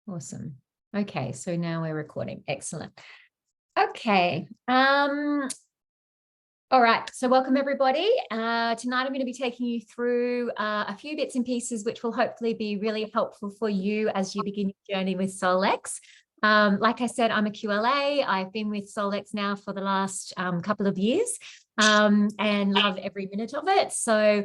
Awesome. Okay, so now we're recording. Excellent. Okay. All right, so welcome everybody. Tonight I'm going to be taking you through a few bits and pieces which will hopefully be really helpful for you as you begin your journey with SoulX. Like I said, I'm a QLA. I've been with SoulX now for the last couple of years and love every minute of it. So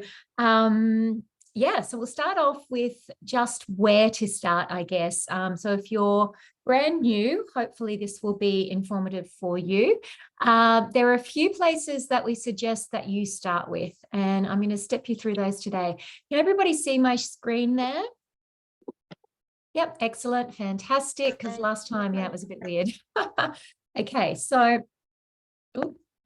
yeah, so we'll start off with just where to start, I guess. So if you're brand new, hopefully this will be informative for you. There are a few places that we suggest that you start with, and I'm going to step you through those today. Can everybody see my screen there? Yep, excellent, fantastic, because last time, yeah, it was a bit weird. Okay, so,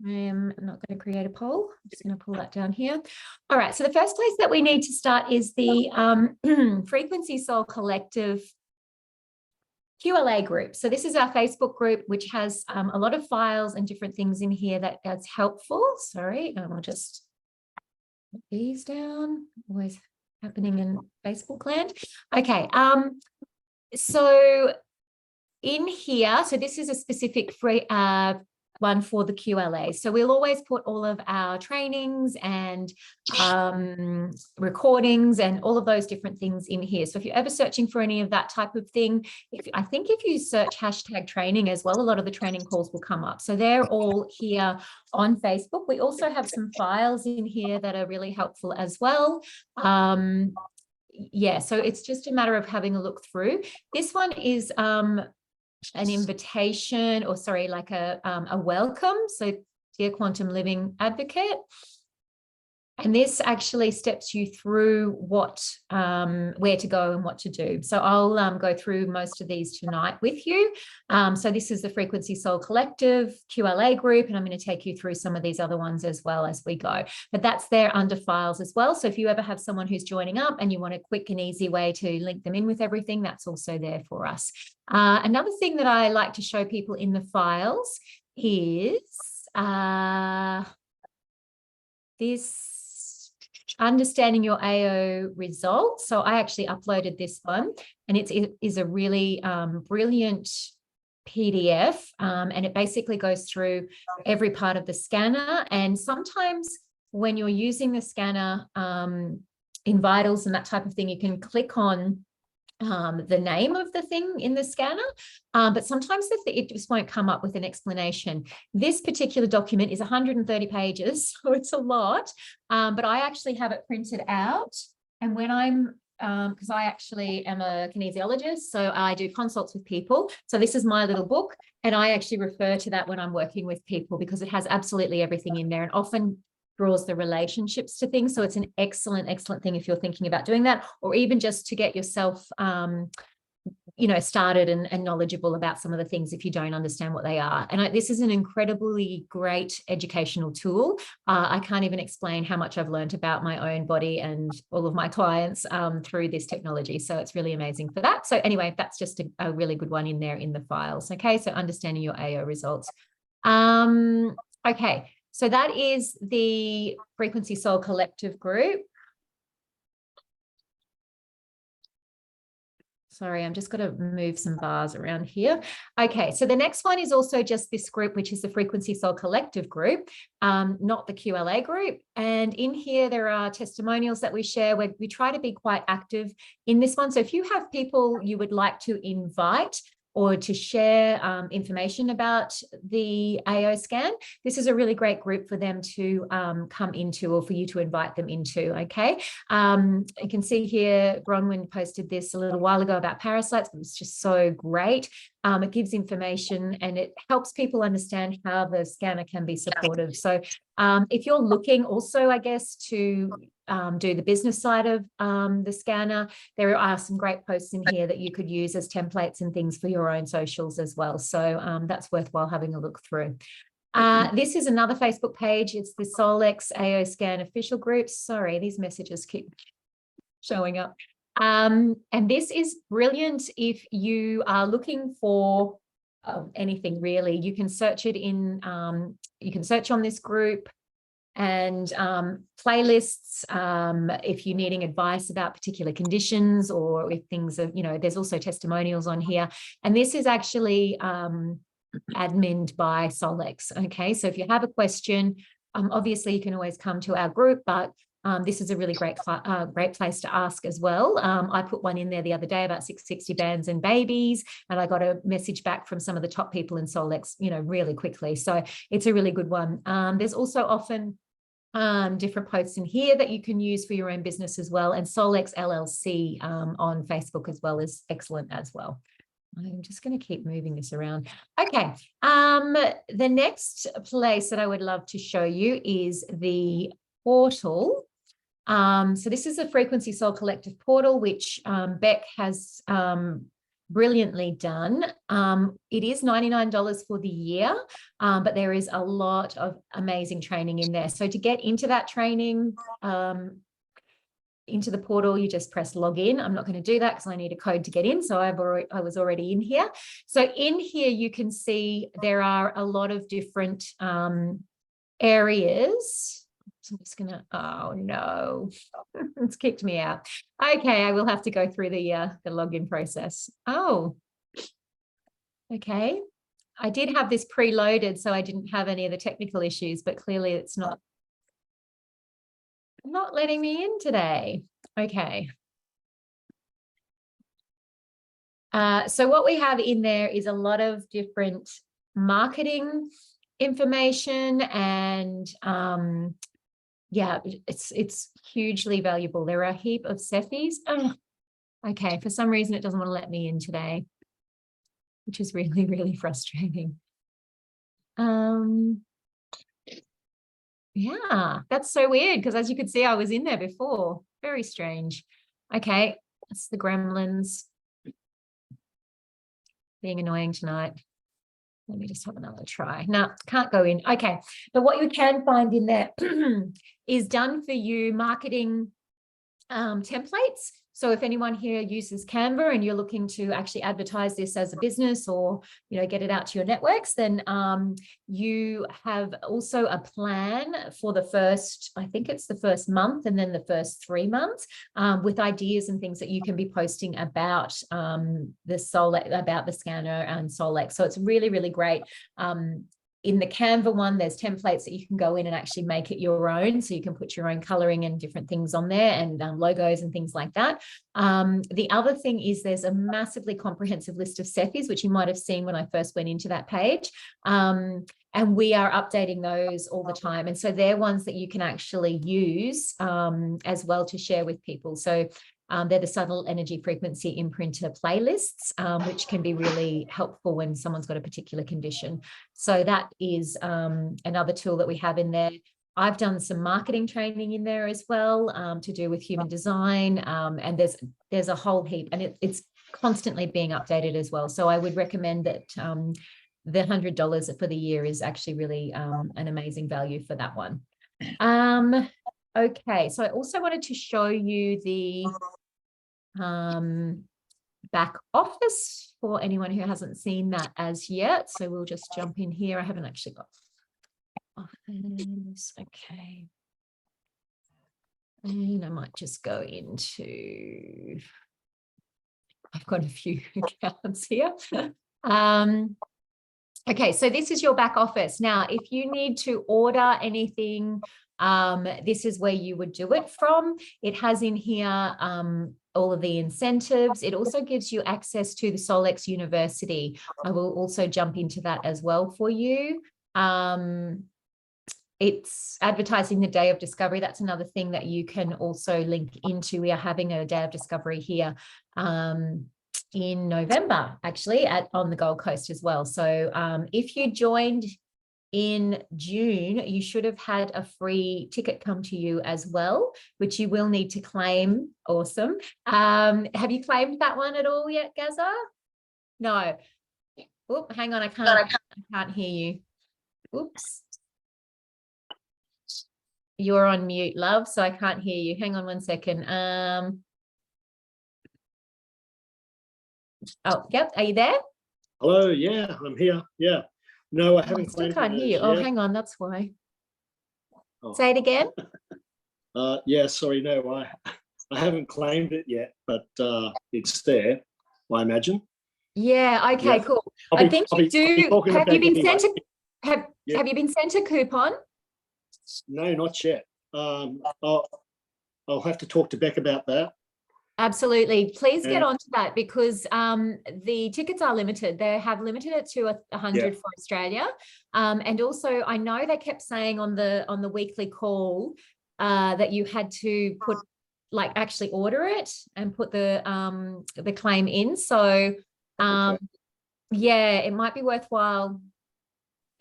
I'm not going to create a poll. I'm just going to pull that down here. All right, so the first place that we need to start is the Frequency Soul Collective QLA group. So this is our Facebook group, which has a lot of files and different things in here that's helpful. Sorry, I'll just put these down. Always happening in Facebook land. Okay, so in here, so this is a specific free one for the QLA. So we'll always put all of our trainings and recordings and all of those different things in here. So if you're ever searching for any of that type of thing, I think if you search #training as well, a lot of the training calls will come up. So they're all here on Facebook. We also have some files in here that are really helpful as well. Yeah, so it's just a matter of having a look through. This one is an invitation, or sorry, like a welcome. So dear Quantum Living Advocate. And this actually steps you through what, where to go and what to do. So I'll go through most of these tonight with you. So this is the Frequency Soul Collective QLA group, and I'm going to take you through some of these other ones as well as we go. But that's there under files as well. So if you ever have someone who's joining up and you want a quick and easy way to link them in with everything, that's also there for us. Another thing that I like to show people in the files is this understanding your AO results. So I actually uploaded this one, and it is a really brilliant PDF, and it basically goes through every part of the scanner. And sometimes when you're using the scanner in Vitals and that type of thing, you can click on the name of the thing in the scanner, but sometimes it just won't come up with an explanation. This particular document is 130 pages, so it's a lot, but I actually have it printed out. And when I'm, because I actually am a kinesiologist, so I do consults with people. So this is my little book, and I actually refer to that when I'm working with people because it has absolutely everything in there and often draws the relationships to things. So it's an excellent, excellent thing if you're thinking about doing that, or even just to get yourself, you know, started and knowledgeable about some of the things if you don't understand what they are. And this is an incredibly great educational tool. I can't even explain how much I've learned about my own body and all of my clients through this technology. So it's really amazing for that. So anyway, that's just a really good one in there in the files. Okay, so understanding your AO results. Okay. So that is the Frequency Soul Collective group. Sorry, I'm just going to move some bars around here. Okay, so the next one is also just this group, which is the Frequency Soul Collective group, not the QLA group. And in here, there are testimonials that we share where we try to be quite active in this one. So if you have people you would like to invite or to share information about the AO scan, this is a really great group for them to come into, or for you to invite them into, okay? You can see here, Bronwyn posted this a little while ago about parasites. It was just so great. It gives information and it helps people understand how the scanner can be supportive. So if you're looking also, I guess, to do the business side of the scanner, there are some great posts in here that you could use as templates and things for your own socials as well. So that's worthwhile having a look through. This is another Facebook page. It's the SoulX AO Scan official group. Sorry, these messages keep showing up. And this is brilliant if you are looking for anything really. You can search it in, you can search on this group. and playlists if you're needing advice about particular conditions, or if things are, there's also testimonials on here. And this is actually adminned by Solex. Okay, so if you have a question, obviously you can always come to our group, but this is a really great place to ask as well. I put one in there the other day about 660 bands and babies, and I got a message back from some of the top people in Solex, really quickly. So it's a really good one. There's also often different posts in here that you can use for your own business as well. And Solex LLC on Facebook as well is excellent as well. I'm just going to keep moving this around. Okay. The next place that I would love to show you is the portal. So this is a Frequency Soul Collective portal, which Beck has brilliantly done. It is $99 for the year, but there is a lot of amazing training in there. So to get into that training, into the portal, you just press login. I'm not going to do that because I need a code to get in. So I was already in here. So in here, you can see there are a lot of different areas. So I'm just going to, oh no, it's kicked me out. Okay, I will have to go through the login process. Oh, okay. I did have this preloaded, so I didn't have any of the technical issues, but clearly it's not letting me in today. Okay. So what we have in there is a lot of different marketing information, and yeah, it's hugely valuable. There are a heap of Cephis. Oh, okay, for some reason it doesn't want to let me in today, which is really, really frustrating. Yeah, that's so weird, because as you could see, I was in there before. Very strange. Okay, that's the gremlins being annoying tonight. Let me just have another try. No, can't go in. Okay, but what you can find in there is done for you marketing templates. So if anyone here uses Canva and you're looking to actually advertise this as a business, or get it out to your networks, then you have also a plan for the first, I think it's the first month and then the first 3 months, with ideas and things that you can be posting about the scanner and Solex. So it's really, really great. In the Canva one, there's templates that you can go in and actually make it your own. So you can put your own coloring and different things on there, and logos and things like that. The other thing is there's a massively comprehensive list of Cephis, which you might have seen when I first went into that page. And we are updating those all the time. And so they're ones that you can actually use as well to share with people. So they're the subtle energy frequency imprinter playlists, which can be really helpful when someone's got a particular condition. So that is another tool that we have in there. I've done some marketing training in there as well, to do with human design, and there's a whole heap, and it's constantly being updated as well. So I would recommend that the $100 for the year is actually really an amazing value for that one. Okay, so I also wanted to show you the back office for anyone who hasn't seen that as yet. So we'll just jump in here. I haven't actually got office. Okay. And I might just go into, I've got a few accounts here. Okay, so this is your back office. Now, if you need to order anything, this is where you would do it from. It has in here all of the incentives. It also gives you access to the Solex University. I will also jump into that as well for you. It's advertising the Day of Discovery. That's another thing that you can also link into. We are having a Day of Discovery here in November, actually, on the Gold Coast as well. So if you joined in June, you should have had a free ticket come to you as well, which you will need to claim. Awesome. Have you claimed that one at all yet, Gaza? No. Oh, hang on, I can't hear you. Oops. You're on mute, love, so I can't hear you. Hang on one second. Oh, yep. Are you there? Hello. Yeah, I'm here. Yeah. No, I haven't. I still can't hear you. Oh, hang on. That's why. Oh. Say it again. Yeah, sorry, no, I haven't claimed it yet, but it's there, I imagine. Yeah. Okay. Yeah. Cool. I think you do. Have you been sent a have you been sent a coupon? No, not yet. I'll have to talk to Beck about that. Absolutely. Please get onto that, because the tickets are limited. They have limited it to 100 for Australia. And also, I know they kept saying on the weekly call that you had to put, like, actually order it and put the claim in. So yeah, it might be worthwhile.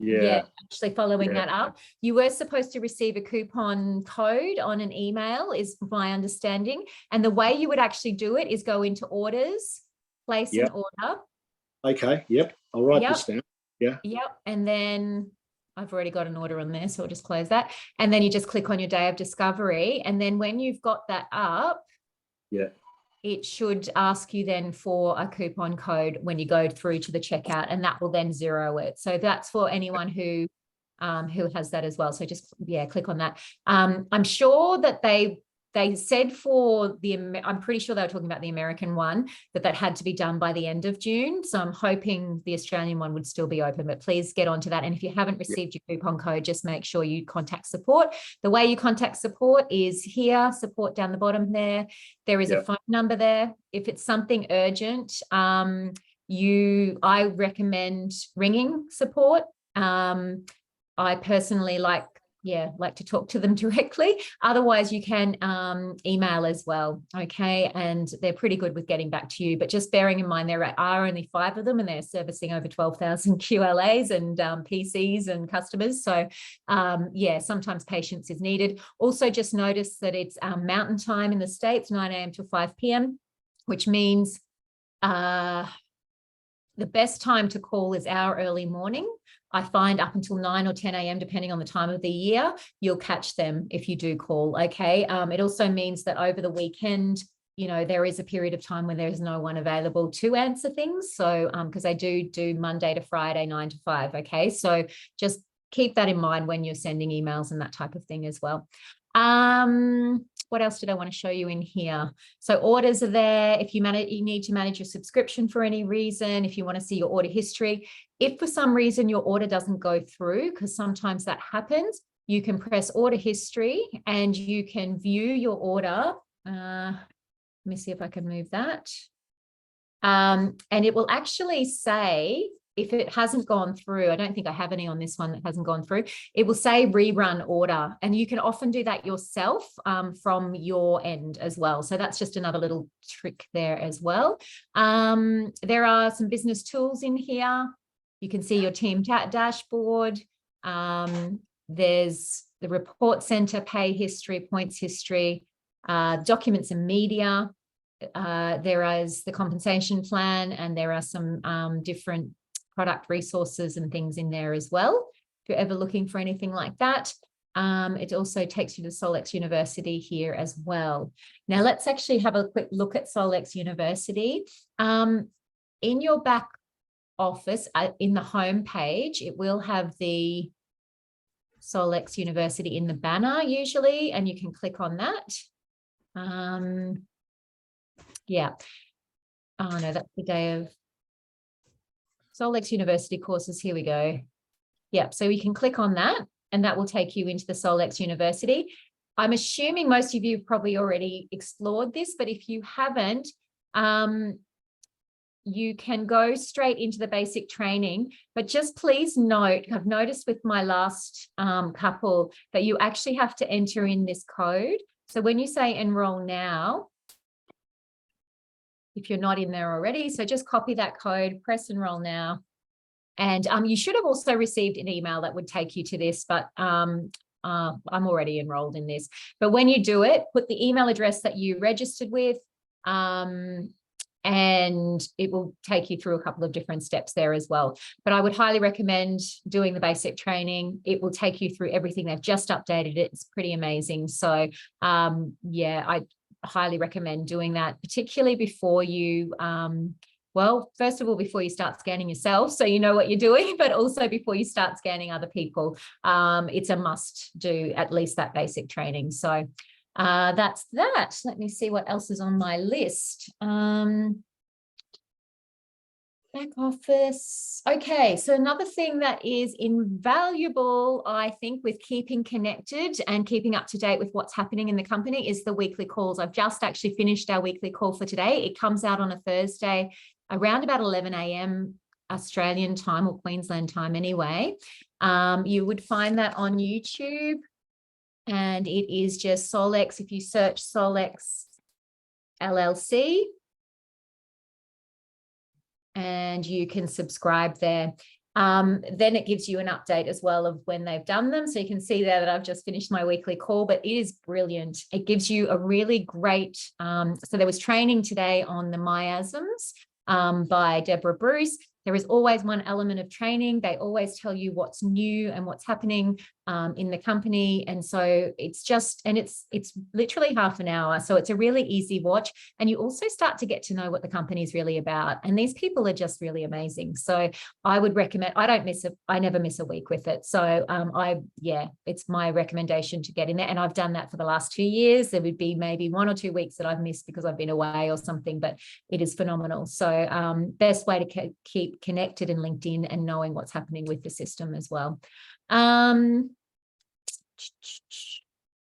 Yeah, actually following that up. You were supposed to receive a coupon code on an email, is my understanding. And the way you would actually do it is go into orders, place an order. Okay, yep. I'll write this down. Yeah. Yep. And then I've already got an order on there, so I'll just close that. And then you just click on your day of discovery. And then when you've got that up, it should ask you then for a coupon code when you go through to the checkout, and that will then zero it. So that's for anyone who has that as well. So just, click on that. I'm sure that they said for I'm pretty sure they were talking about the American one, that had to be done by the end of June. So I'm hoping the Australian one would still be open, but please get onto that. And if you haven't received your coupon code, just make sure you contact support. The way you contact support is here, support down the bottom there. There is a phone number there. If it's something urgent, I recommend ringing support. I personally like to talk to them directly. Otherwise, you can email as well, okay? And they're pretty good with getting back to you. But just bearing in mind, there are only 5 of them, and they're servicing over 12,000 QLAs and PCs and customers. So, sometimes patience is needed. Also, just notice that it's Mountain Time in the States, 9 a.m. to 5 p.m., which means the best time to call is our early morning. I find up until 9 or 10 a.m., depending on the time of the year, you'll catch them if you do call, okay? It also means that over the weekend, there is a period of time when there's no one available to answer things. So, because I do Monday to Friday, 9 to 5, okay? So just keep that in mind when you're sending emails and that type of thing as well. What else did I want to show you in here? So orders are there. If you need to manage your subscription for any reason, if you want to see your order history, if for some reason your order doesn't go through, because sometimes that happens, you can press order history and you can view your order. Let me see if I can move that. And it will actually say, if it hasn't gone through, I don't think I have any on this one that hasn't gone through, it will say rerun order. And you can often do that yourself from your end as well. So that's just another little trick there as well. There are some business tools in here. You can see your team dashboard. There's the report center, pay history, points history, documents and media. There is the compensation plan, and there are some different product resources and things in there as well, if you're ever looking for anything like that. It also takes you to Solex University here as well. Now let's actually have a quick look at Solex University. In your back office, in the home page, it will have the Solex University in the banner usually, and you can click on that. Oh no, that's the day of Solex University courses. Here we go. So you can click on that and that will take you into the Solex University. I'm assuming most of you have probably already explored this, but if you haven't, you can go straight into the basic training. But just please note, I've noticed with my last couple that you actually have to enter in this code. So when you say enroll now, if you're not in there already, so just copy that code, press enroll now. And you should have also received an email that would take you to this, but I'm already enrolled in this. But when you do it, put the email address that you registered with, and it will take you through a couple of different steps there as well. But I would highly recommend doing the basic training. It will take you through everything. They've just updated it. It's pretty amazing. So I highly recommend doing that, particularly before you Well, first of all, before you start scanning yourself, so you know what you're doing, but also before you start scanning other people, it's a must do at least that basic training. So that's that. Let me see what else is on my list. Back office. Okay, so another thing that is invaluable, I think, with keeping connected and keeping up to date with what's happening in the company is the weekly calls. I've just actually finished our weekly call for today. It comes out on a Thursday around about 11 a.m. Australian time, or Queensland time anyway. You would find that on YouTube, and it is just Solex. If you search Solex LLC, and you can subscribe there. Then it gives you an update as well of when they've done them. So you can see there that I've just finished my weekly call, but it is brilliant. It gives you a really great, so there was training today on the miasms by Deborah Bruce. There is always one element of training. They always tell you what's new and what's happening in the company. And so it's just, and it's literally half an hour. So it's a really easy watch. And you also start to get to know what the company is really about. And these people are just really amazing. So I would recommend, I never miss a week with it. So it's my recommendation to get in there. And I've done that for the last 2 years. There would be maybe 1 or 2 weeks that I've missed because I've been away or something, but it is phenomenal. So best way to keep connected and linked in and knowing what's happening with the system as well.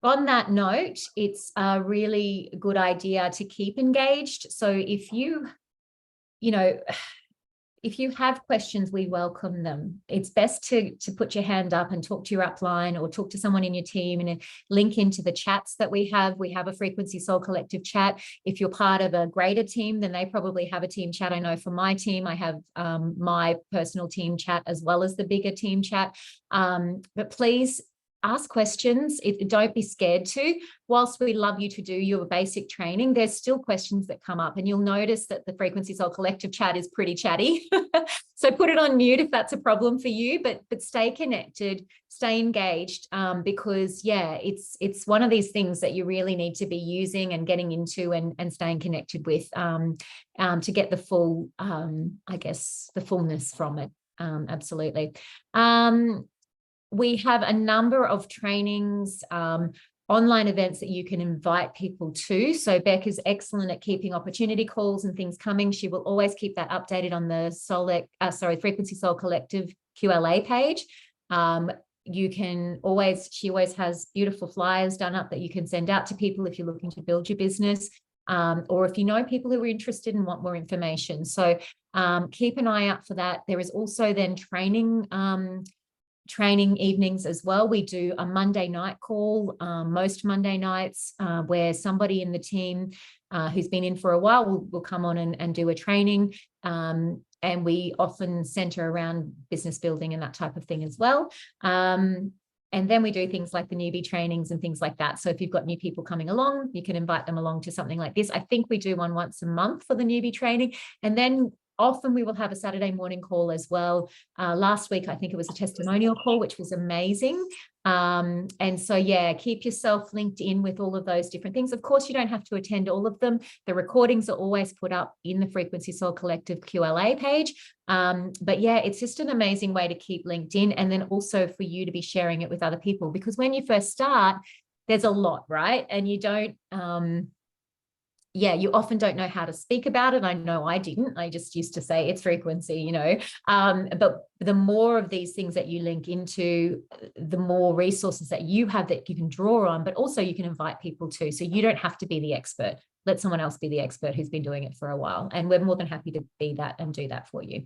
On that note, it's a really good idea to keep engaged. So if you have questions, we welcome them. It's best to put your hand up and talk to your upline or talk to someone in your team and link into the chats that we have. We have a Frequency Soul Collective chat. If you're part of a greater team, then they probably have a team chat. I know for my team, I have my personal team chat as well as the bigger team chat. But please ask questions. Don't be scared to. Whilst we love you to do your basic training, there's still questions that come up, and you'll notice that the Frequency Soul Collective chat is pretty chatty. So put it on mute if that's a problem for you, but stay connected, stay engaged, because it's one of these things that you really need to be using and getting into and staying connected with to get the full, the fullness from it. Absolutely. We have a number of trainings, online events that you can invite people to. So Beck is excellent at keeping opportunity calls and things coming. She will always keep that updated on the Frequency Soul Collective QLA page. She always has beautiful flyers done up that you can send out to people if you're looking to build your business, or if you know people who are interested and want more information. So keep an eye out for that. There is also then training evenings as well. We do a Monday night call, most Monday nights, where somebody in the team who's been in for a while will come on and do a training. And we often center around business building and that type of thing as well. And then we do things like the newbie trainings and things like that. So if you've got new people coming along, you can invite them along to something like this. I think we do one once a month for the newbie training. And then often we will have a Saturday morning call as well. Last week, I think it was a testimonial call, which was amazing. And so, keep yourself linked in with all of those different things. Of course, you don't have to attend all of them. The recordings are always put up in the Frequency Soul Collective QLA page. But it's just an amazing way to keep linked in, and then also for you to be sharing it with other people, because when you first start, there's a lot, right? And you don't, you often don't know how to speak about it. I know I didn't. I just used to say it's frequency, but the more of these things that you link into, the more resources that you have that you can draw on, but also you can invite people to. So you don't have to be the expert. Let someone else be the expert who's been doing it for a while. And we're more than happy to be that and do that for you.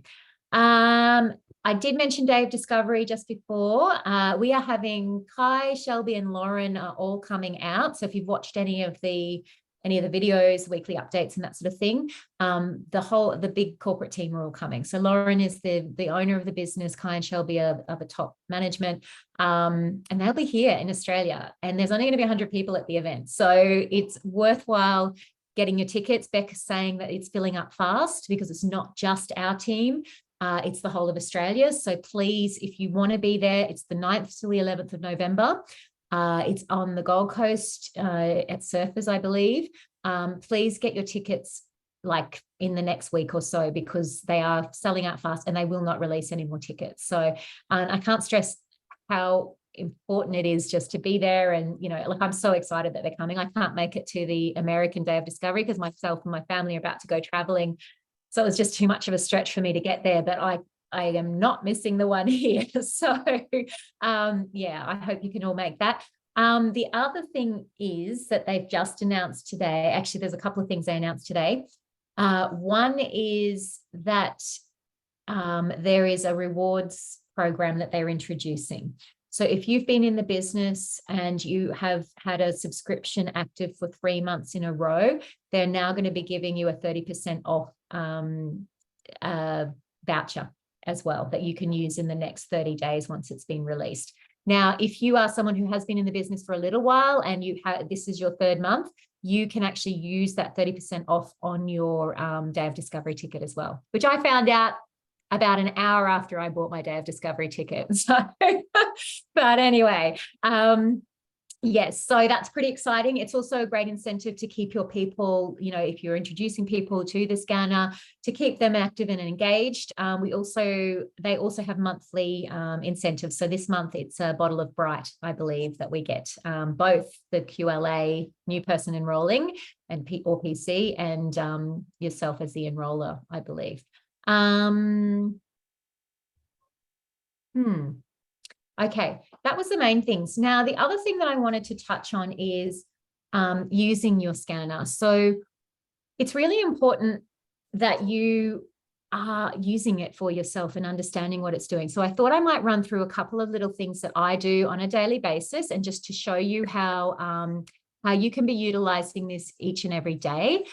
I did mention Day of Discovery just before. We are having Kai, Shelby, and Lauren are all coming out. So if you've watched any of the videos, weekly updates and that sort of thing, the big corporate team are all coming. So Lauren is the owner of the business, Kai and Shelby are the top management, and they'll be here in Australia, and there's only going to be 100 people at the event. So it's worthwhile getting your tickets. Becca's saying that it's filling up fast because it's not just our team. It's the whole of Australia. So please, if you want to be there, it's the 9th to the 11th of November. It's on the Gold Coast at Surfers, I believe. Please get your tickets like in the next week or so, because they are selling out fast and they will not release any more tickets. So I can't stress how important it is just to be there. And, you know, like, I'm so excited that they're coming. I can't make it to the American Day of Discovery because myself and my family are about to go traveling. So it was just too much of a stretch for me to get there, but I am not missing the one here. So yeah, I hope you can all make that. The other thing is that they've just announced today, actually, there's a couple of things they announced today. One is that there is a rewards program that they're introducing. So if you've been in the business and you have had a subscription active for 3 months in a row, they're now going to be giving you a 30% off voucher as well that you can use in the next 30 days once it's been released. Now, if you are someone who has been in the business for a little while and this is your 3rd month, you can actually use that 30% off on your Day of Discovery ticket as well, which I found out about an hour after I bought my Day of Discovery ticket. So, but anyway, yes, so that's pretty exciting. It's also a great incentive to keep your people, you know, if you're introducing people to the scanner, to keep them active and engaged. They also have monthly incentives. So this month it's a bottle of Bright, I believe, that we get, both the QLA, new person enrolling, and or PC, and yourself as the enroller, I believe. Okay, that was the main things. Now, the other thing that I wanted to touch on is using your scanner. So it's really important that you are using it for yourself and understanding what it's doing. So I thought I might run through a couple of little things that I do on a daily basis, and just to show you how you can be utilizing this each and every day,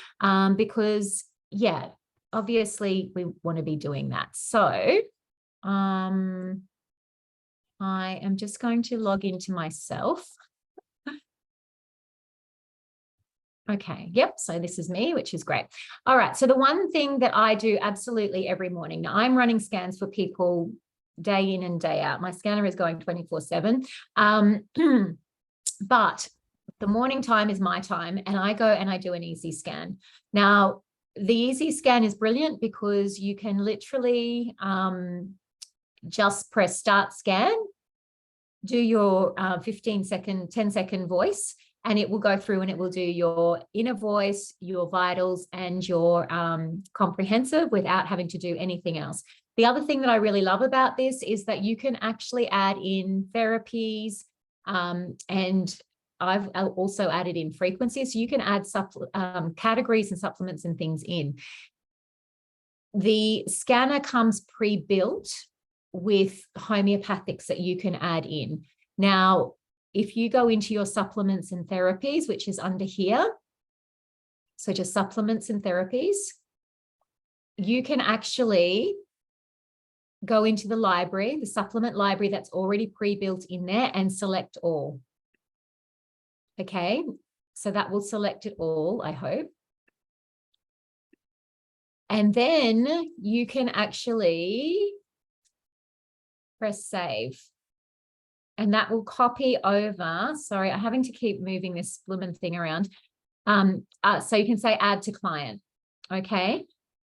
because, yeah, obviously we want to be doing that. So I am just going to log into myself. Okay, yep, so this is me, which is great. All right, so the one thing that I do absolutely every morning, now I'm running scans for people day in and day out. My scanner is going 24/7, but the morning time is my time, and I go and I do an easy scan. Now, the easy scan is brilliant because you can literally just press start scan, do your 15-second, 10-second voice, and it will go through and it will do your inner voice, your vitals, and your comprehensive without having to do anything else. The other thing that I really love about this is that you can actually add in therapies, and I've also added in frequencies. So you can add categories and supplements and things in. The scanner comes pre-built with homeopathics that you can add in. Now, if you go into your supplements and therapies, which is under here, so just supplements and therapies, you can actually go into the library, the supplement library that's already pre-built in there, and select all. Okay, so that will select it all, I hope. And then you can actually press save. And that will copy over. Sorry, I'm having to keep moving this blooming thing around. So you can say add to client. Okay.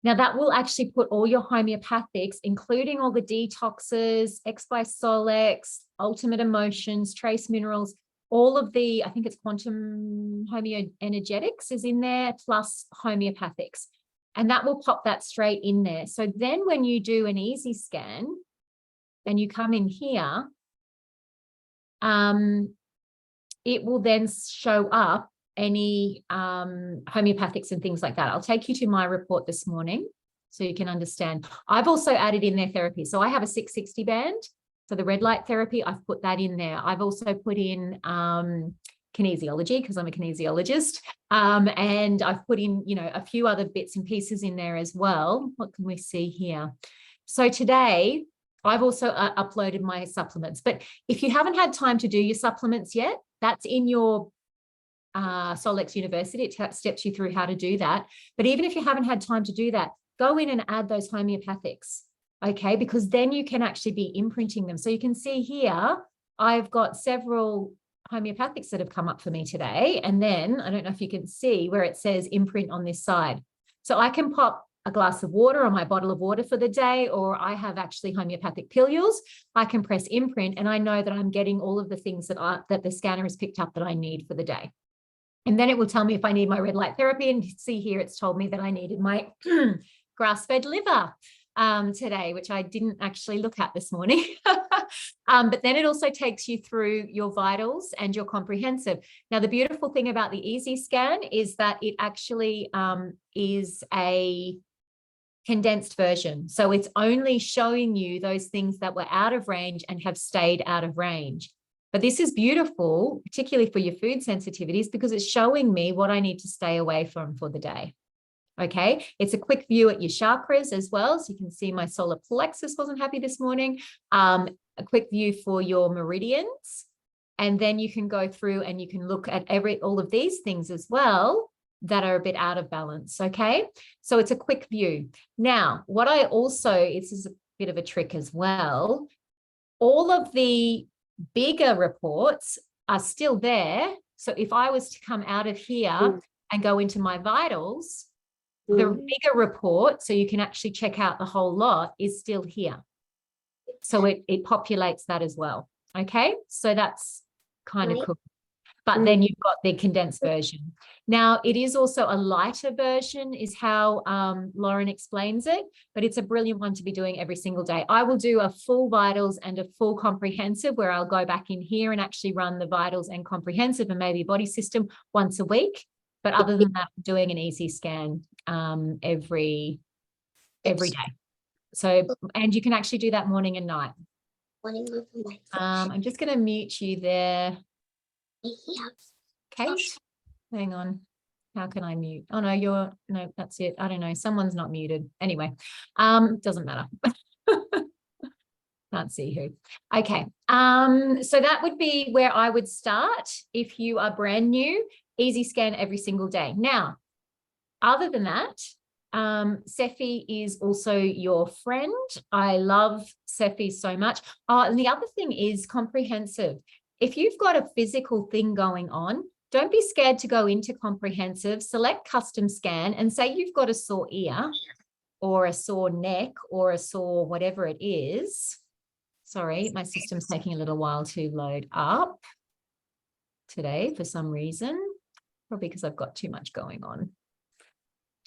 Now that will actually put all your homeopathics, including all the detoxes, X by Solex, Ultimate Emotions, Trace Minerals, all of the, I think it's quantum homeoenergetics is in there, plus homeopathics. And that will pop that straight in there. So then when you do an easy scan and you come in here, it will then show up any homeopathics and things like that. I'll take you to my report this morning so you can understand. I've also added in their therapy. So I have a 660 band. So the red light therapy, I've put that in there. I've also put in kinesiology because I'm a kinesiologist. And I've put in, you know, a few other bits and pieces in there as well. What can we see here? So today, I've also uploaded my supplements. But if you haven't had time to do your supplements yet, that's in your Solex University. It steps you through how to do that. But even if you haven't had time to do that, go in and add those homeopathics, okay? Because then you can actually be imprinting them. So you can see here, I've got several homeopathics that have come up for me today. And then, I don't know if you can see where it says imprint on this side. So I can pop a glass of water or my bottle of water for the day, or I have actually homeopathic pilules. I can press imprint and I know that I'm getting all of the things that the scanner has picked up that I need for the day. And then it will tell me if I need my red light therapy. And see here, it's told me that I needed my grass-fed liver today, which I didn't actually look at this morning. But then it also takes you through your vitals and your comprehensive. Now, the beautiful thing about the Easy Scan is that it actually is a condensed version. So it's only showing you those things that were out of range and have stayed out of range. But this is beautiful, particularly for your food sensitivities, because it's showing me what I need to stay away from for the day. Okay, it's a quick view at your chakras as well. So you can see my solar plexus wasn't happy this morning. A quick view for your meridians. And then you can go through and you can look at all of these things as well that are a bit out of balance. Okay, so it's a quick view. Now, what I also, this is a bit of a trick as well. All of the bigger reports are still there. So if I was to come out of here and go into my vitals, the bigger report, so you can actually check out the whole lot, is still here. So it populates that as well. Okay, so that's kind of cool. But then you've got the condensed version. Now, it is also a lighter version is how Lauren explains it, but it's a brilliant one to be doing every single day. I will do a full vitals and a full comprehensive where I'll go back in here and actually run the vitals and comprehensive and maybe body system once a week. But other than that, I'm doing an Easy Scan every day. So, and you can actually do that morning and night. I'm just going to mute you there. Kate, hang on. How can I mute? Oh, no, no, that's it. I don't know. Someone's not muted. Anyway, doesn't matter. Can't see who. Okay. So that would be where I would start if you are brand new. Easy Scan every single day. Now, other than that, Sephi is also your friend. I love Sephi so much. And the other thing is comprehensive. If you've got a physical thing going on, don't be scared to go into comprehensive, select custom scan and say you've got a sore ear or a sore neck or a sore whatever it is. Sorry, my system's taking a little while to load up today for some reason, probably because I've got too much going on.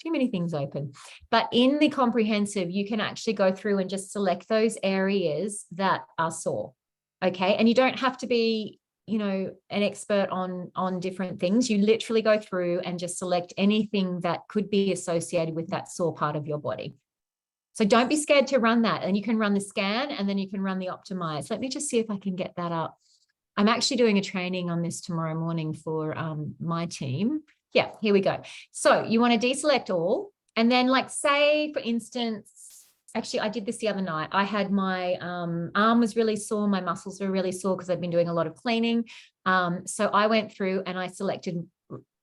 Too many things open. But in the comprehensive, you can actually go through and just select those areas that are sore. Okay. And you don't have to be, an expert on different things. You literally go through and just select anything that could be associated with that sore part of your body. So don't be scared to run that. And you can run the scan and then you can run the optimize. Let me just see if I can get that up. I'm actually doing a training on this tomorrow morning for my team. Yeah, here we go. So you want to deselect all. And then say, for instance, actually, I did this the other night. I had my arm was really sore. My muscles were really sore because I've been doing a lot of cleaning. So I went through and I selected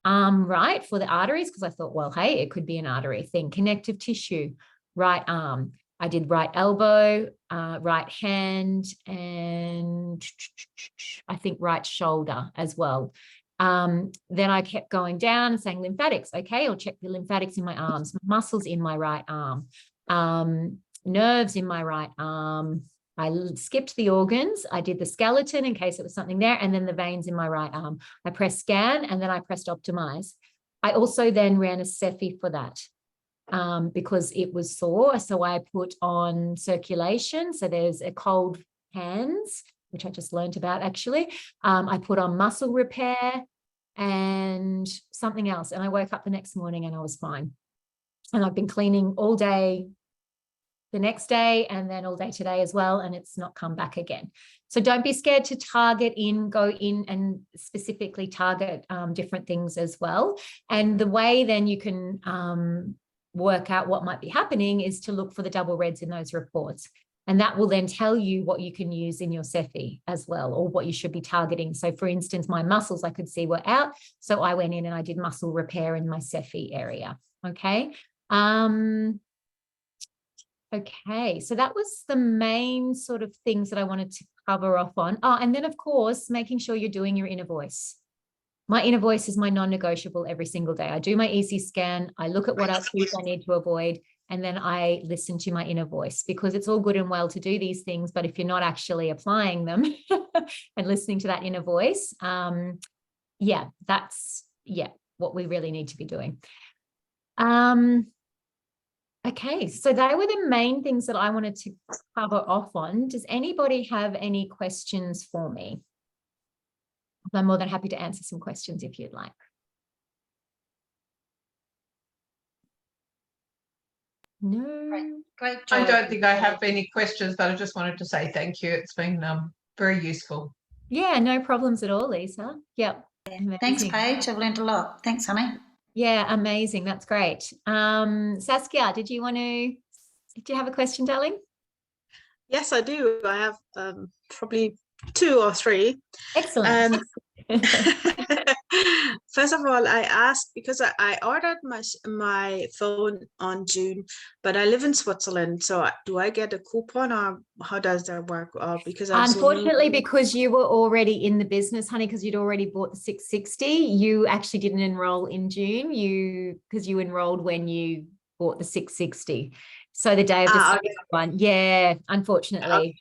arm right for the arteries because I thought, well, hey, it could be an artery thing. Connective tissue, right arm. I did right elbow, right hand, and I think right shoulder as well. Then I kept going down and saying lymphatics. Okay, I'll check the lymphatics in my arms, muscles in my right arm, nerves in my right arm. I skipped the organs. I did the skeleton in case it was something there, and then the veins in my right arm. I pressed scan and then I pressed optimize. I also then ran a Sephi for that. Because it was sore. So I put on circulation. So there's a cold hands, which I just learned about actually. I put on muscle repair and something else. And I woke up the next morning and I was fine. And I've been cleaning all day the next day and then all day today as well. And it's not come back again. So don't be scared to go in and specifically target different things as well. And the way then you can work out what might be happening is to look for the double reds in those reports. And that will then tell you what you can use in your Sephi as well, or what you should be targeting. So for instance, my muscles I could see were out. So I went in and I did muscle repair in my Sephi area. Okay. Okay. So that was the main sort of things that I wanted to cover off on. Oh, and then of course, making sure you're doing your inner voice. My inner voice is my non-negotiable every single day. I do my easy scan. I look at what cues I need to avoid, and then I listen to my inner voice, because it's all good and well to do these things, but if you're not actually applying them and listening to that inner voice, that's what we really need to be doing. Okay, so they were the main things that I wanted to cover off on. Does anybody have any questions for me? I'm more than happy to answer some questions if you'd like. No. Great job. I don't think I have any questions, but I just wanted to say thank you. It's been very useful. Yeah, no problems at all, Lisa. Yep. Yeah. Thanks, Paige. I've learned a lot. Thanks, honey. Yeah, amazing. That's great. Saskia, did you have a question, darling? Yes, I do. I have probably 2 or 3. Excellent. First of all, I asked because I ordered my phone on June, but I live in Switzerland. So do I get a coupon, or how does that work? Or because unfortunately, because you were already in the business, honey, because you'd already bought the 660, you actually didn't enroll in June. Because you enrolled when you bought the 660. So the day of the second one. Yeah, unfortunately.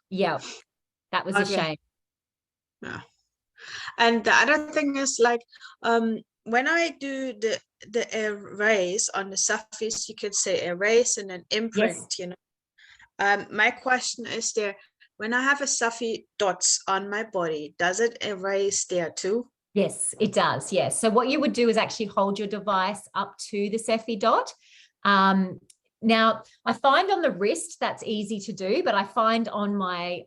Yeah, that was a shame. Yeah. And the other thing is, like, when I do the erase on the surface, you could say erase and then imprint. Yes. My question is, when I have a Safi dots on my body, does it erase there too? Yes, it does. Yes. So what you would do is actually hold your device up to the Cephi dot. Now, I find on the wrist that's easy to do, but I find on my,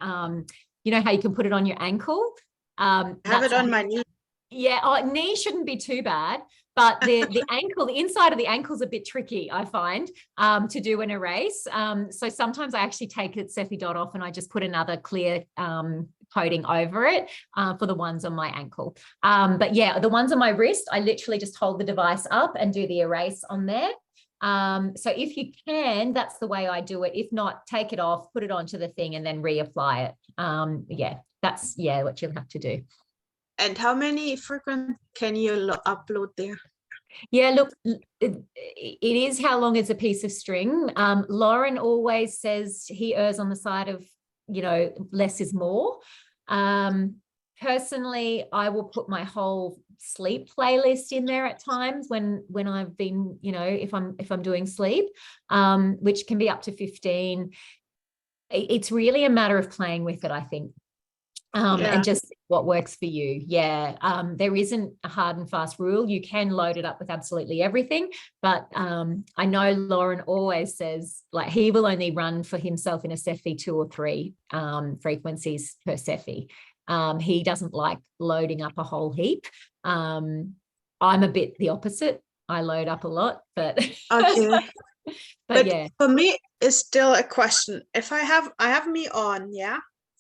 you know how you can put it on your ankle? Have it on my knee. Yeah, knee shouldn't be too bad, but the ankle, the inside of the ankle is a bit tricky, I find, to do an erase. So sometimes I actually take the Cephi dot off and I just put another clear coating over it for the ones on my ankle. But yeah, the ones on my wrist, I literally just hold the device up and do the erase on there. So if you can, that's the way I do it. If not, take it off, put it onto the thing and then reapply it. Yeah, that's what you'll have to do. And how many frequent can you upload there? Yeah, look, it is how long is a piece of string. Lauren always says he errs on the side of, less is more. Personally, I will put my whole sleep playlist in there at times when I've been, if I'm doing sleep, which can be up to 15. It's really a matter of playing with it, I think. And just what works for you. Yeah. There isn't a hard and fast rule. You can load it up with absolutely everything. But I know Lauren always says, like, he will only run for himself in a Cephi 2 or 3 frequencies per Cephi. He doesn't like loading up a whole heap. I'm a bit the opposite. I load up a lot, but okay. but yeah. For me, it's still a question. If I have me on,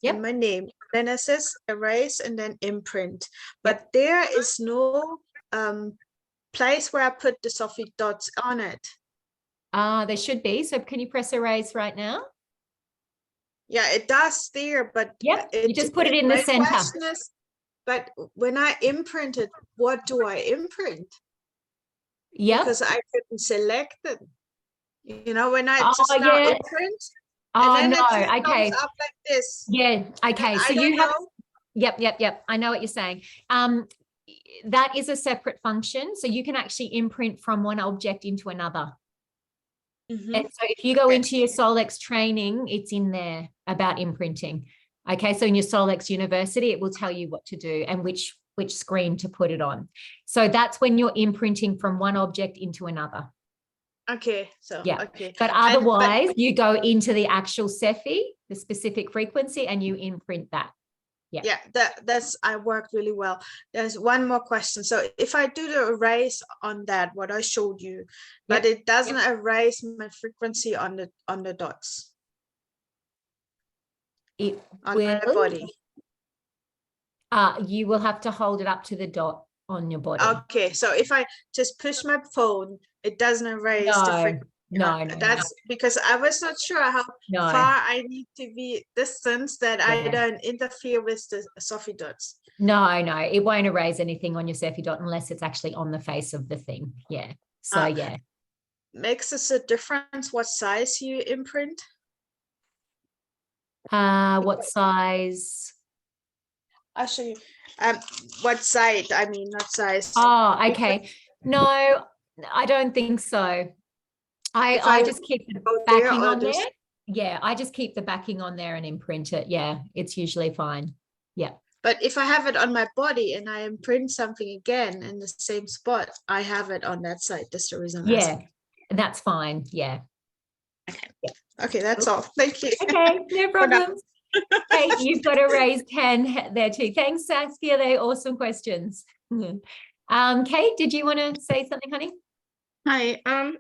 and my name, then it says erase and then imprint, but there is no place where I put the Cephi dots on it. There should be. So can you press erase right now? Yeah, it does there, but you just put it in the center. But when I imprint it, what do I imprint? Yeah, because I couldn't select it. When I just now imprint. Oh, and then no. it Okay. comes up like this. Yeah. Okay. So you have. Yep. I know what you're saying. That is a separate function. So you can actually imprint from one object into another. Mm-hmm. And so if you go into your Solex training, it's in there about imprinting. Okay. So in your Solex University, it will tell you what to do and which screen to put it on. So that's when you're imprinting from one object into another. Okay. So, okay. But otherwise, you go into the actual Cephi, the specific frequency, and you imprint that. Yeah, that's I worked really well. There's one more question. So if I do the erase on that, what I showed you, but it doesn't erase my frequency on the dots. It on will. my body. You will have to hold it up to the dot on your body. Okay, so if I just push my phone, it doesn't erase the frequency. No, That's because I was not sure how no. far I need to be distance that I Yeah. don't interfere with the Sophy dots. No, it won't erase anything on your Sophy dot unless it's actually on the face of the thing. Yeah. So yeah. Makes this a difference what size you imprint? What size? I'll show you. What side? I mean, not size. Oh, okay. No, I don't think so. If I just keep the go there backing or on just- there. Yeah, I just keep the backing on there and imprint it. Yeah, it's usually fine. Yeah. But if I have it on my body and I imprint something again in the same spot, I have it on that side. That's the reason. I'm Yeah, asking. that's fine. Yeah. Okay, that's all. Thank you. Okay, no For now. problem. Kate, you've got a raised hand there too. Thanks, Saskia. They're awesome questions. Kate, did you want to say something, honey? Hi, I'm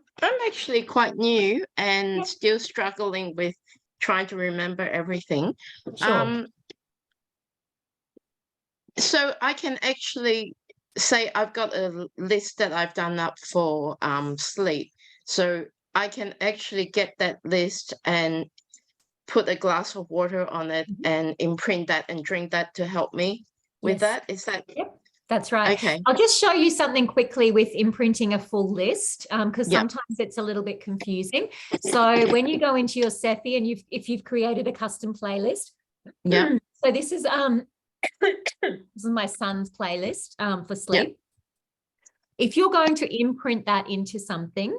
actually quite new and Yeah. still struggling with trying to remember everything. Sure. So I can actually say I've got a list that I've done up for sleep. So I can actually get that list and put a glass of water on it and imprint that and drink that to help me with Yes. that. Is that Yep, that's right. okay? I'll just show you something quickly with imprinting a full list because Yep. sometimes it's a little bit confusing. So when you go into your Cephi and if you've created a custom playlist, Yeah. so this is my son's playlist for sleep. If you're going to imprint that into something,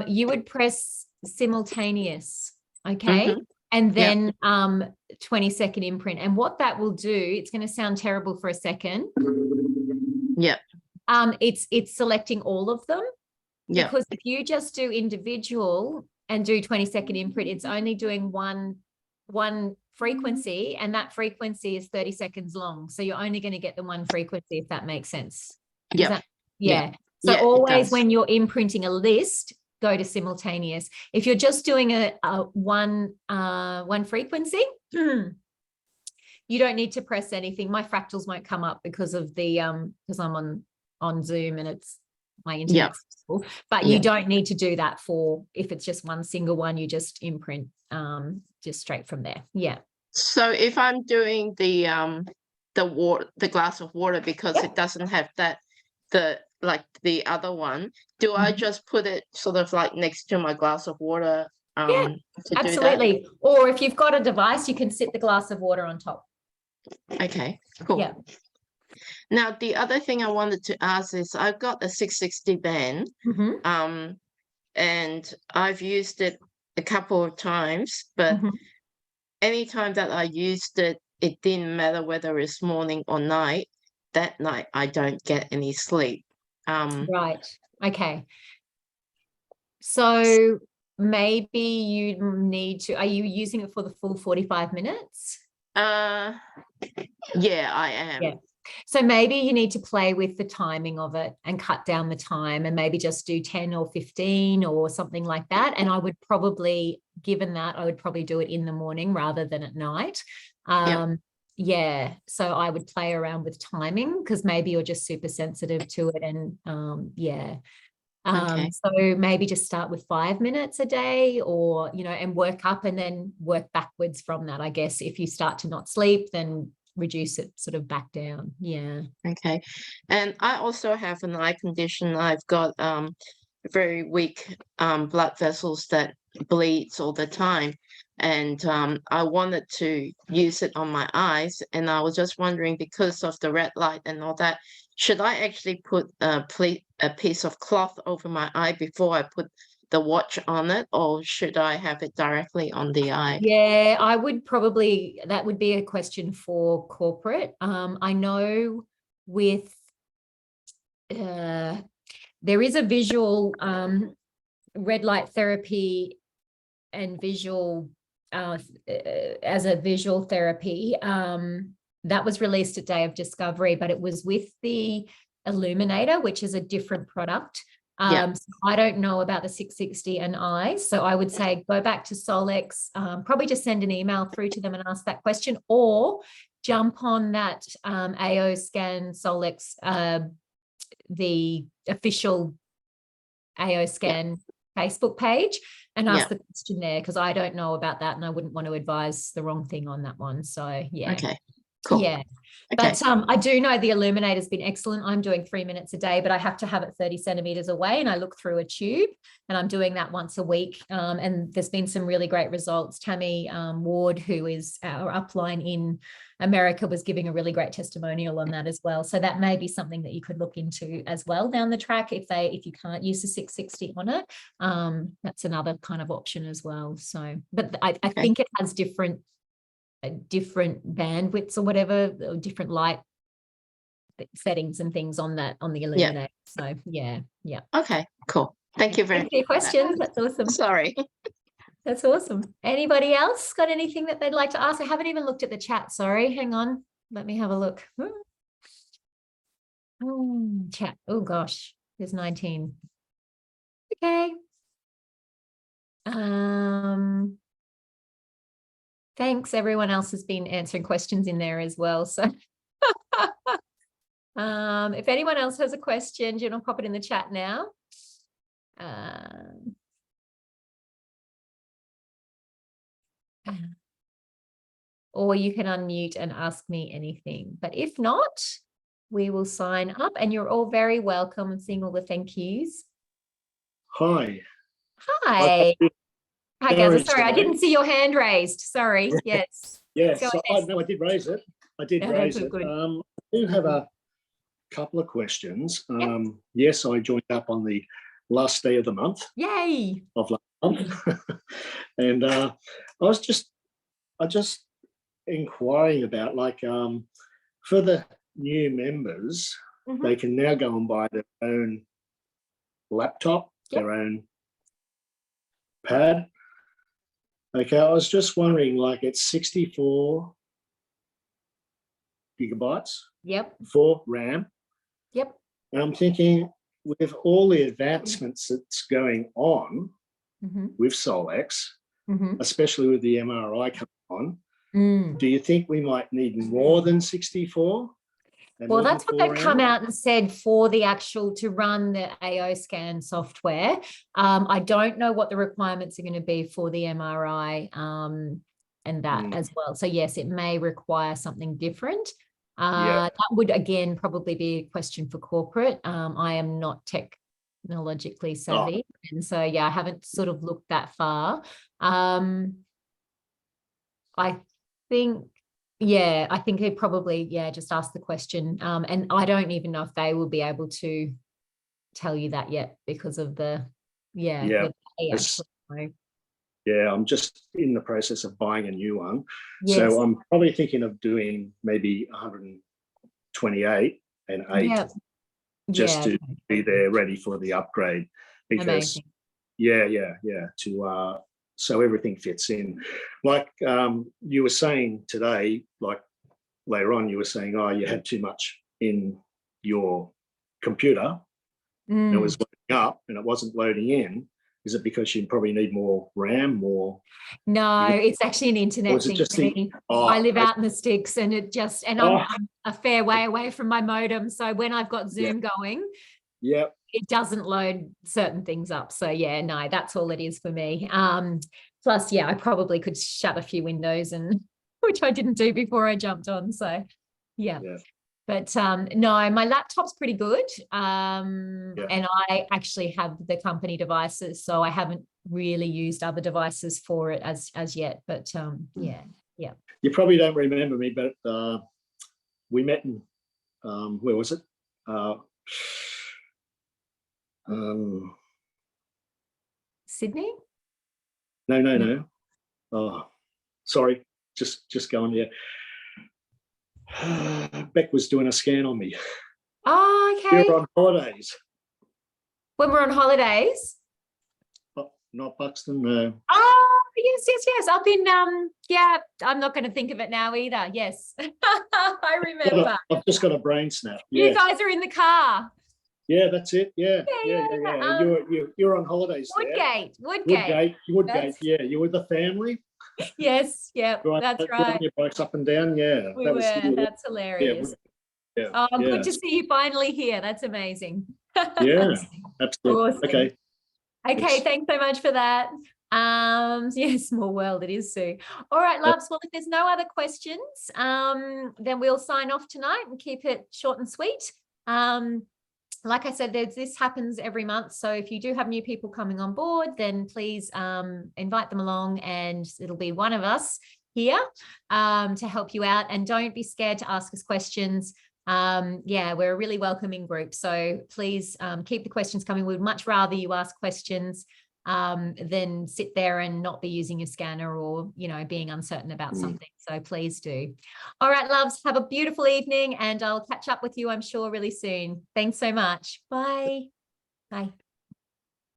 you would press simultaneous, okay? Mhm. And then 20-second imprint. And what that will do, it's going to sound terrible for a second. Yep. It's selecting all of them. Yep. Because if you just do individual and do 20-second imprint, it's only doing one frequency, and that frequency is 30 seconds long. So you're only going to get the one frequency, if that makes sense. Yep. Yeah. So Yeah, it always does. when you're imprinting a list, go to simultaneous. If you're just doing a one frequency, you don't need to press anything. My fractals won't come up because of the because I'm on Zoom and it's my internet's full. But you don't need to do that for if it's just one single one. You just imprint just straight from there. Yeah. So if I'm doing the glass of water because it doesn't have the other one, do I just put it sort of like next to my glass of water? Yeah, to absolutely. Or if you've got a device, you can sit the glass of water on top. Do that? Okay, cool. Yeah. Now the other thing I wanted to ask is I've got a 660 band, and I've used it a couple of times, but anytime that I used it, it didn't matter whether it's morning or night. That night I don't get any sleep. Right. Okay. So maybe you need to, are you using it for the full 45 minutes? Yeah, I am. Yeah. So maybe you need to play with the timing of it and cut down the time and maybe just do 10 or 15 or something like that. And I would probably, given that, I would probably do it in the morning rather than at night. Yeah. So I would play around with timing because maybe you're just super sensitive to it. And so maybe just start with 5 minutes a day or, and work up and then work backwards from that. I guess if you start to not sleep, then reduce it sort of back down. Yeah. Okay. And I also have an eye condition. I've got very weak blood vessels that bleeds all the time. And I wanted to use it on my eyes. And I was just wondering, because of the red light and all that, should I actually put a piece of cloth over my eye before I put the watch on it, or should I have it directly on the eye? Yeah, I would probably, that would be a question for corporate. I know with, there is a visual red light therapy and visual as a visual therapy that was released at Day of Discovery, but it was with the Illuminator, which is a different product. So I don't know about the 660 and eyes. So I would say go back to Solex, probably just send an email through to them and ask that question, or jump on that AO Scan Solex, the official AO Scan Facebook page and ask Yeah. the question there, because I don't know about that and I wouldn't want to advise the wrong thing on that one. So yeah. Okay. Cool. Yeah. Okay. But I do know the Illuminator's been excellent. I'm doing 3 minutes a day, but I have to have it 30 centimeters away, and I look through a tube, and I'm doing that once a week. And there's been some really great results. Tammy Ward, who is our upline in America, was giving a really great testimonial on that as well. So that may be something that you could look into as well down the track if you can't use the 660 on it. That's another kind of option as well. So, but I think it has different bandwidths or whatever, or different light settings and things on the Illuminator. So yeah. Okay, cool. Thank you very Thanks for your questions. That's awesome. Sorry. That's awesome. Anybody else got anything that they'd like to ask? I haven't even looked at the chat. Sorry, hang on. Let me have a look. Chat. Oh gosh, there's 19. Okay. Thanks. Everyone else has been answering questions in there as well. So if anyone else has a question, do you want to pop it in the chat now? Or you can unmute and ask me anything. But if not, we will sign up, and you're all very welcome. I'm seeing all the thank yous. Hi. Hi. Hi, Gazza. Sorry, I today. didn't see your hand raised. Sorry. Yes. Yes, Go so ahead. I did raise it. I did Yeah, raise that's it. good. I do have a couple of questions. Yep. Yes, I joined up on the last day of the month Yay. of last month, and I just inquiring about, like, for the new members, Mhm. they can now go and buy their own laptop, Yep. their own pad. Okay, I was just wondering, like, it's 64 gigabytes Yep. for RAM. Yep. And I'm thinking, with all the advancements that's going on Mm-hmm. with Solex, Mm-hmm. especially with the MRI coming on, Mm. do you think we might need more than 64? And Well, more than that's what 4 they've come RAM? out and said for the actual to run the AO scan software. I don't know what the requirements are going to be for the MRI and that as well. So yes, it may require something different. That would again probably be a question for corporate. I am not technologically savvy, and so yeah, I haven't sort of looked that far. I think. Yeah, I think it probably, just ask the question. And I don't even know if they will be able to tell you that yet because of the, whether they It's- actually know. Yeah, I'm just in the process of buying a new one. Yes. So I'm probably thinking of doing maybe 128 and 8 Yep. just Yeah. to be there ready for the upgrade. Because Amazing. to so everything fits in. Like you were saying today, like later on, you were saying, oh, you had too much in your computer and it was loading up and it wasn't loading in. Is it because you probably need more RAM, more? No, it's actually an internet thing for me. I live out in the sticks, and I'm a fair way away from my modem. So when I've got Zoom going, it doesn't load certain things up. So yeah, no, that's all it is for me. Plus, I probably could shut a few windows, and which I didn't do before I jumped on. So yeah. But no, my laptop's pretty good. And I actually have the company devices, so I haven't really used other devices for it as yet. But yeah. You probably don't remember me, but we met in where was it? Sydney? No. Oh, sorry. Just going here. Beck was doing a scan on me. Oh, okay. We were on holidays. When we're on holidays? Not Buxton, no. Oh, yes. Up in, I'm not going to think of it now either. Yes. I remember. I've just got a brain snap. You guys are in the car. Yeah, that's it. Yeah. You're on holidays Woodgate. Woodgate. Yeah, you were the family. Yes, that's right. Your bikes up and down. Yeah, we were. That's hilarious. Yeah, good to see you finally here. That's amazing. Yeah, absolutely. Awesome. Okay. Okay, thanks so much for that. Yeah, small world it is, Sue. All right, loves. Well, if there's no other questions, then we'll sign off tonight and keep it short and sweet. Like I said, this happens every month. So if you do have new people coming on board, then please invite them along, and it'll be one of us here to help you out. And don't be scared to ask us questions. Yeah, we're a really welcoming group. So please keep the questions coming. We'd much rather you ask questions than sit there and not be using your scanner or, you know, being uncertain about something. So please do. All right, loves, have a beautiful evening, and I'll catch up with you, I'm sure, really soon. Thanks so much. Bye. Bye.